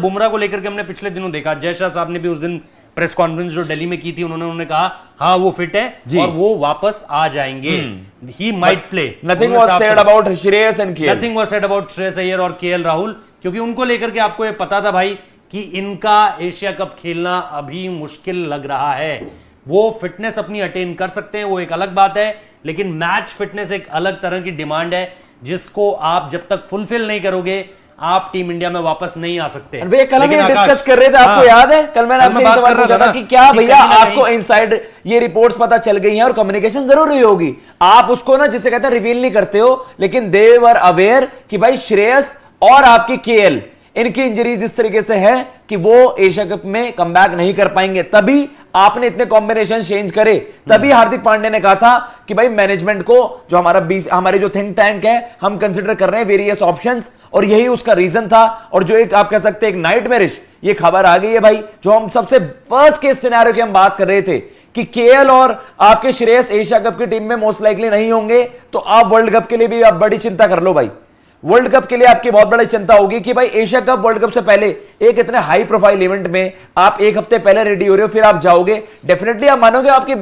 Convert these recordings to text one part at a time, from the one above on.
बुमराह को लेकर के हमने पिछले दिनों देखा, जय शाह साहब ने भी उस दिन प्रेस कॉन्फ्रेंस जो दिल्ली में की थी, उन्होंने कहा हाँ वो फिट है और वो वापस आ जाएंगे, he might play. Nothing was said about Shreyas and KL, nothing was said about Shreyas Iyer और केएल राहुल, क्योंकि उनको लेकर के आपको ये पता था भाई कि इनका एशिया कप खेलना अभी मुश्किल लग रहा है। वो फिटनेस अपनी अटेन कर सकते हैं, वो एक अलग बात है, लेकिन मैच फिटनेस एक अलग तरह की डिमांड है जिसको आप जब तक फुलफिल नहीं करोगे आप टीम इंडिया में वापस नहीं आ सकते। भैया कल हम ये डिस्कस कर रहे थे, आपको याद है? कल मैंने आपसे सवाल पूछा था कि क्या भैया आपको इनसाइड ये रिपोर्ट्स पता चल गई हैं और कम्युनिकेशन जरूरी होगी, आप उसको ना जिसे कहते हैं रिवील नहीं करते हो, लेकिन दे वर अवेयर कि भाई श्रेयस और आपकी केएल इनकी इंजरीज इस तरीके से है कि वो एशिया कप में कमबैक नहीं कर पाएंगे। तभी आपने इतने कॉम्बिनेशन चेंज करे, तभी हार्दिक पांड्या ने कहा था कि भाई मैनेजमेंट को जो हमारे जो थिंक टैंक है हम कंसीडर कर रहे हैं वेरियस ऑप्शंस, और यही उसका रीजन था। और जो एक आप कह सकते हैं एक नाइटमेरिश ये खबर आ गई है भाई, जो हम सबसे फर्स्ट केस सिनेरियो की हम बात कर रहे थे कि केएल और आपके श्रेयस एशिया कप की टीम में मोस्ट लाइकली नहीं होंगे, तो आप वर्ल्ड कप के लिए भी आप बड़ी चिंता कर लो भाई। वर्ल्ड कप के लिए आपकी बहुत बड़ी चिंता होगी कि भाई एशिया कप वर्ल्ड कप से पहले एक इतने हाई प्रोफाइल इवेंट में आप एक हफ्ते पहले रेडी हो रहे हो, फिर आप जाओगे, डेफिनेटली आप मानोगे आपके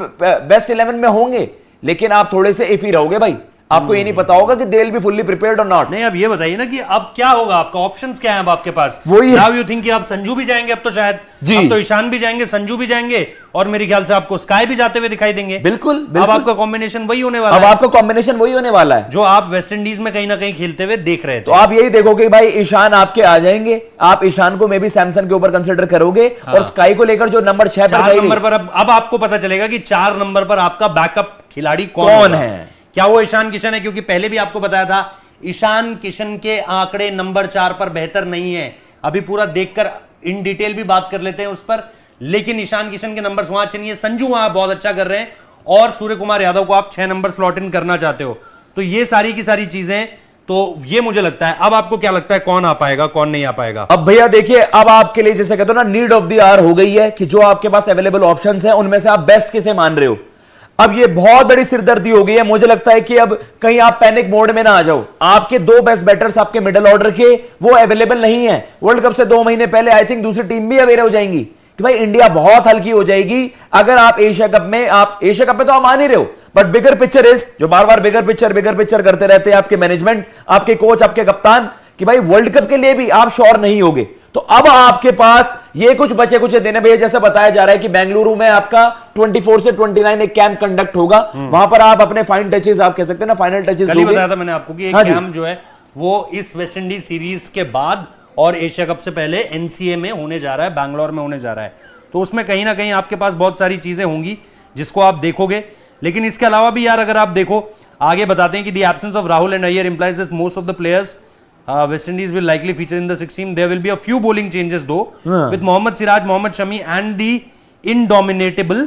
बेस्ट 11 में होंगे, लेकिन आप थोड़े से इफी रहोगे भाई, आपको ये नहीं पता होगा कि they will be fully prepared और नॉट। नहीं, अब ये बताइए ना कि अब क्या होगा, आपका ऑप्शंस क्या है अब आपके पास? वही नाउ यू थिंक कि आप संजू भी जाएंगे, अब तो शायद अब तो ईशान भी जाएंगे, संजू भी जाएंगे, और मेरे ख्याल से आपको स्काई भी जाते हुए दिखाई देंगे। बिल्कुल, अब आपका कॉम्बिनेशन वही होने वाला है, अब आपका कॉम्बिनेशन वही होने वाला है जो आप वेस्ट इंडीज में कहीं ना कहीं खेलते हुए देख रहे थे। तो आप यही देखोगे भाई ईशान आपके आ जाएंगे, आप ईशान को मे बी सैमसन के ऊपर कंसिडर करोगे, और स्काई को लेकर जो नंबर 6 पर अब आपको पता चलेगा कि 4 नंबर पर आपका बैकअप खिलाड़ी कौन है। क्या वो ईशान किशन है? क्योंकि पहले भी आपको बताया था ईशान किशन के आंकड़े नंबर 4 पर बेहतर नहीं है। अभी पूरा देखकर इन डिटेल भी बात कर लेते हैं उस पर, लेकिन ईशान किशन के नंबर्स वहां अच्छे नहीं है, संजू वहां बहुत अच्छा कर रहे हैं, और सूर्य कुमार यादव को आप 6 नंबर स्लॉट इन करना चाहते हो। तो ये सारी की सारी चीजें, तो ये मुझे लगता है। अब आपको क्या लगता है कौन आ पाएगा कौन नहीं आ पाएगा? अब भैया देखिए, अब आपके लिए जैसे कहते हो ना नीड ऑफ द आवर हो गई है कि जो आपके पास अवेलेबल ऑप्शंस हैं उनमें से आप बेस्ट किसे मान रहे हो। अब ये बहुत बड़ी सिरदर्दी हो गई है, मुझे लगता है कि अब कहीं आप पैनिक मोड में ना आ जाओ। आपके 2 बेस्ट बैटर्स आपके मिडिल ऑर्डर के वो अवेलेबल नहीं है। वर्ल्ड कप से 2 महीने पहले आई थिंक दूसरी टीम भी अवेयर हो जाएंगी कि भाई इंडिया बहुत हल्की हो जाएगी अगर आप एशिया कप में तो आप मान ही रहे हो, बट बिगर पिक्चर इज जो बार बार बिगर पिक्चर करते रहते हैं आपके मैनेजमेंट, आपके कोच, आपके कप्तान, कि भाई वर्ल्ड कप के लिए भी आप श्योर नहीं होगे। तो अब आपके पास ये कुछ बचे कुछ दिन है भैया, जैसे बताया जा रहा है कि बेंगलुरु में आपका 24 से 29 एक कैंप कंडक्ट होगा, वहां पर आप अपने फाइन टचेस, आप कह सकते हैं ना फाइनल टचेस दोगे। बताया था मैंने आपको कि एक कैंप जो है वो इस वेस्ट इंडीज सीरीज के बाद और एशिया कप से पहले एनसीए में होने जा रहा है, बैंगलोर में होने जा रहा है। तो उसमें कहीं ना कहीं आपके पास बहुत सारी चीजें होंगी जिसको आप देखोगे। लेकिन इसके अलावा भी यार अगर आप देखो, आगे बताते हैं कि the absence of Rahul and Iyer implies that most of the players West Indies will likely feature in the 16. There will be a few bowling changes though, with Mohammad Siraj, Mohammad Shami and the indomitable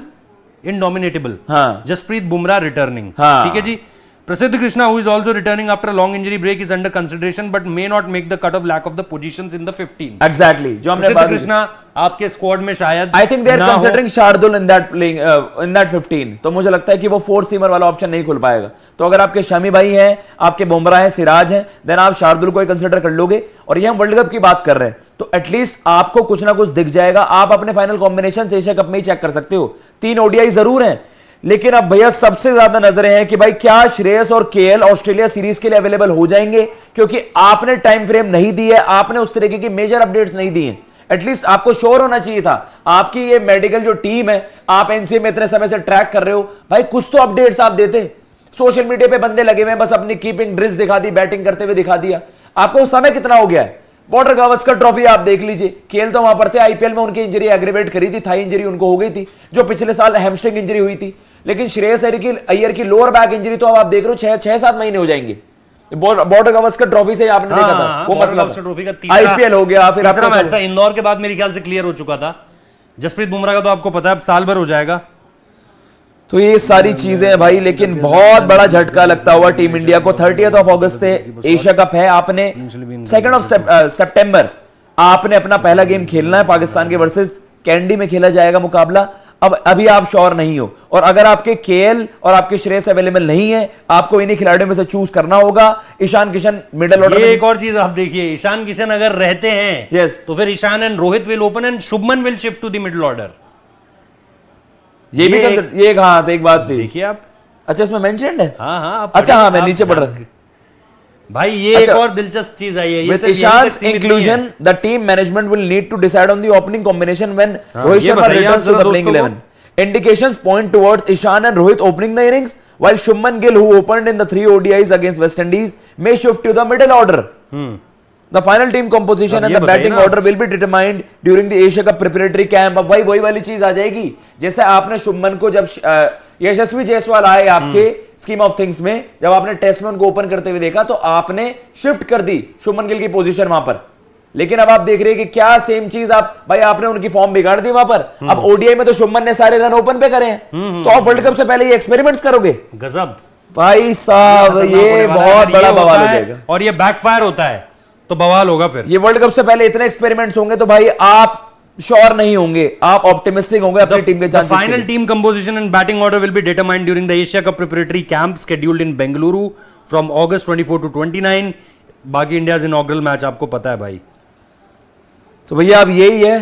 Jasprit Bumrah returning. ठीक है जी। Prasidh Krishna, who is also returning after a long injury break, is under consideration but may not make the cut of lack of the positions in the 15. Exactly. जो हमने Prasidh Krishna आपके squad में शायद I think they are considering Shardul in that 15. तो मुझे लगता है कि वो 4 सीमर वाला ऑप्शन नहीं खुल पाएगा। तो अगर आपके शमी भाई हैं, आपके बुमराह हैं, सिराज हैं, देन आप शार्दुल को कंसिडर कर लोगे। और ये हम वर्ल्ड कप की बात कर रहे हैं, तो एटलीस्ट आपको कुछ ना कुछ दिख जाएगा। आप अपने फाइनल कॉम्बिनेशन एशिया कप में ही चेक कर सकते हो। 3 ओडीआई जरूर हैं, लेकिन अब भैया सबसे ज्यादा नजरें हैं कि भाई क्या श्रेयस और केएल ऑस्ट्रेलिया सीरीज के लिए अवेलेबल हो जाएंगे, क्योंकि आपने टाइम फ्रेम नहीं दी है, आपने उस तरीके की मेजर अपडेट्स नहीं दी हैं। एटलीस्ट आपको श्योर होना चाहिए था। आपकी ये मेडिकल जो टीम है, आप एनसीए में इतने समय से ट्रैक कर रहे हो, भाई कुछ तो अपडेट्स आप देते। सोशल मीडिया पे बंदे लगे हुए हैं, बस अपनी कीपिंग ड्रिल्स दिखा दी, बैटिंग करते हुए दिखा दिया। आपको समय कितना हो गया है? बॉर्डर गावस्कर ट्रॉफी आप देख लीजिए, खेल तो वहां पर थे, आईपीएल में उनकी इंजरी एग्रीवेट करी थी, थाई इंजरी उनको हो गई थी, जो पिछले साल हैमस्ट्रिंग इंजरी हुई थी। लेकिन श्रेयस अय्यर की लोअर बैक इंजरी तो अब आप देख रहे हो 6-7 महीने हो जाएंगे। बॉर्डर गावस्कर ट्रॉफी से आपने देखा था वो मसला, ट्रॉफी का आईपीएल हो गया, फिर आपका मैच था इंदौर के बाद मेरे ख्याल से क्लियर हो चुका था। जसप्रीत बुमराह का तो आपको पता है अब साल भर हो जाएगा। तो ये सारी चीजें हैं भाई, लेकिन बहुत बड़ा झटका लगता हुआ टीम इंडिया को। 30 अगस्त से एशिया कप है, आपने 2 सितंबर आपने अपना पहला गेम खेलना है पाकिस्तान के वर्सेस कैंडी में खेला जाएगा मुकाबला। अब अभी आप श्योर नहीं हो, और अगर आपके केएल और आपके श्रेयस अवेलेबल नहीं है, आपको इन्हीं खिलाड़ियों में से चूज करना होगा। ईशान किशन मिडिल ऑर्डर ये एक और चीज आप देखिए, ईशान किशन अगर रहते हैं Yes. तो फिर Ishan and Rohit will open and Shubman will shift to the middle order. ये भी ये हाँ, तो एक बात थी, देखिए आप। अच्छा इसमें मेंशन्ड है, हाँ हाँ अच्छा हाँ, मैं नीचे पढ़ रहा। भाई ये अच्छा, एक और दिलचस्प चीज आई है, With Ishan's inclusion, the team management will need to decide on the opening combination when Rohit ये Sharma बताइए returns आप to the जरा playing दोस्तों 11. Indications point towards Ishan and Rohit opening the innings, while Shubman Gill, who opened in the 3 ODIs against West Indies, may shift to the middle order. The final team composition अब and ये the बताइए batting ना। order will be determined during the Asia Cup preparatory camp. अब भाई वही वाली चीज आ जाएगी, जैसे आपने शुभमन को जब यशस्वी जायसवाल आए आपके स्कीम ऑफ थिंग्स में, जब आपने टेस्ट में उनको ओपन करते हुए देखा तो आपने शिफ्ट कर दी शुभमन गिल की पोजीशन वहां पर। लेकिन अब आप देख रहे हैं कि क्या सेम चीज आप भाई आपने उनकी फॉर्म बिगाड़ दी वहां पर। अब ओडीआई में तो शुभमन ने सारे रन ओपन पे करे हैं, तो आप वर्ल्ड कप से पहले ये एक्सपेरिमेंट्स करोगे गजब भाई साहब, ये बहुत बड़ा बवाल हो जाएगा और ये बैकफायर होता है तो बवाल होगा फिर। ये वर्ल्ड कप से पहले इतने एक्सपेरिमेंट्स होंगे तो भाई आप श्योर नहीं होंगे, आप ऑप्टिमिस्टिक होंगे अपनी टीम के chances. Final team composition and batting order will be determined during the Asia Cup preparatory camp scheduled in Bengaluru from August 24 to 29। बाकी इंडियाज इनॉग्रल मैच आपको पता है भाई। तो भैया अब यही है,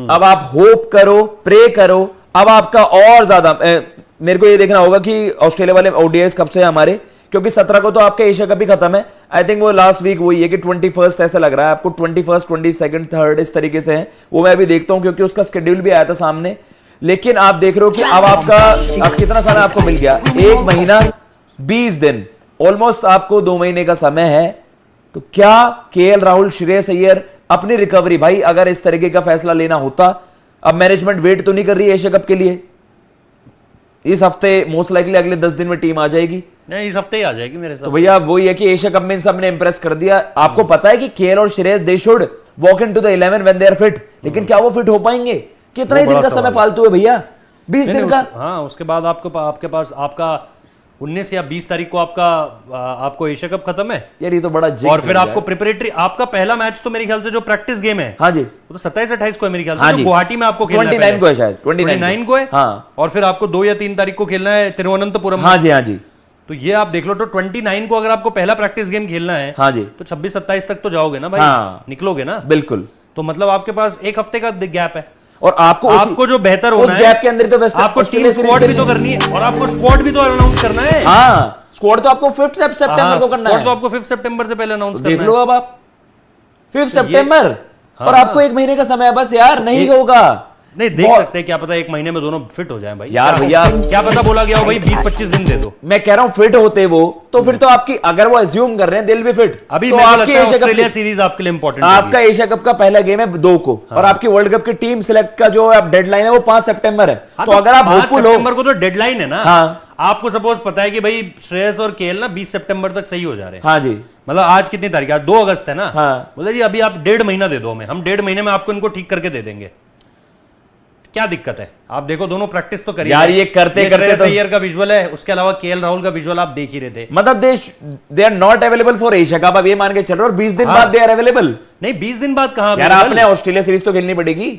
अब आप होप करो, प्रे करो। अब आपका और ज्यादा मेरे को ये देखना होगा कि ऑस्ट्रेलिया वाले ओडीआईस कब से है हमारे, क्योंकि 17 को तो आपका एशिया कप ही खत्म है। आई थिंक वो लास्ट वीक वही है कि 21 ऐसा लग रहा है आपको, 21, 22, 3 इस तरीके से है। वो मैं अभी देखता हूं क्योंकि उसका शेड्यूल भी आया था सामने। लेकिन आप देख रहे हो कि अब आपका अब कितना समय आपको मिल गया, 1 महीना 20 दिन, ऑलमोस्ट आपको 2 महीने का समय है। तो क्या केएल राहुल, श्रेयस अय्यर अपनी रिकवरी, भाई अगर इस तरीके का फैसला लेना होता, अब मैनेजमेंट वेट तो नहीं कर रही है एशिया कप के लिए, इस हफ्ते मोस्ट लाइकली अगले 10 दिन में टीम आ जाएगी। नहीं, इस हफ्ते ही आ जाएगी मेरे साथ। तो भैया वही है कि एशिया कप में इन सब ने इंप्रेस कर दिया। आपको पता है कि केएल और Shreyas they should walk into the 11 when they are fit, लेकिन क्या वो फिट हो पाएंगे? कितना ही दिन का समय फालतू है भैया, 20 दिन का। हाँ, उसके बाद आपके पास आपका 19 या 20 तारीख को आपको एशिया कप खत्म है यार, ये तो बड़ा जिक्स और फिर आपको प्रिपरेटरी, आपका पहला मैच तो मेरे ख्याल से जो प्रैक्टिस गेम है, हाँ जी, वो तो 27-28 को है मेरे ख्याल हाँ से, जी, गुवाहाटी में आपको खेलना है। 29 को है शायद, 29 को है। हाँ। और फिर आपको 2 या 3 तारीख को खेलना है तिरुवनंतपुरम में। हाँ जी, हाँ जी। तो ये आप देख लो, तो 29 को अगर आपको पहला प्रैक्टिस गेम खेलना है, हाँ जी, तो 26-27 तक तो जाओगे ना भाई। हाँ, निकलोगे ना, बिल्कुल। तो मतलब आपके पास 1 हफ्ते का गैप है। और आपको जो बेहतर होना है, गैप के अंदर तो आपको टीम स्क्वाड भी तो करनी है और आपको स्क्वाड भी तो अनाउंस करना है। हाँ, स्क्वाड तो आपको 5 सितंबर को करना है। तो आपको 5 सितंबर से पहले अनाउंस करना है। देख लो अब आप 5 सितंबर, और आपको 1 महीने का समय है बस यार, नहीं होगा। नहीं, देख सकते हैं, क्या पता 1 महीने में दोनों फिट हो जाएं भाई। यार भैया, क्या पता बोला गया हो भाई 20-25 दिन दे दो। मैं कह रहा हूं फिट होते वो तो फिर तो आपकी, अगर वो अज्यूम कर रहे हैं दिल भी फिट, अभी तो आपकी ऑस्ट्रेलिया सीरीज आपके लिए इंपॉर्टेंट, आपका एशिया कप का पहला गेम है 2 को, और आपकी वर्ल्ड कप की टीम सिलेक्ट का जो डेडलाइन है वो 5 सितंबर है। तो अगर आप होपफुल हो, सितंबर को तो डेडलाइन है ना। हाँ, आपको सपोज पता है कि भाई श्रेयस और केएल ना 20 सितंबर तक सही हो जा रहे हैं। हाँ जी, मतलब आज कितनी तारीख है? 2 अगस्त है ना। हाँ, बोले जी अभी आप 1.5 महीना दे दो हमें, हम 1.5 महीने में आपको इनको ठीक करके दे देंगे। क्या दिक्कत है? आप देखो दोनों प्रैक्टिस तो करिए यार, ये करते करते तो अय्यर का विजुअल है, उसके अलावा केएल राहुल का विजुअल आप देख ही रहे थे। मतलब they are not available for Asia Cup, अब ये मान के चल रहे हो, और 20 दिन बाद दे आर अवेलेबल। नहीं, 20 दिन बाद कहां? यार आपने ऑस्ट्रेलिया सीरीज तो खेलनी पड़ेगी।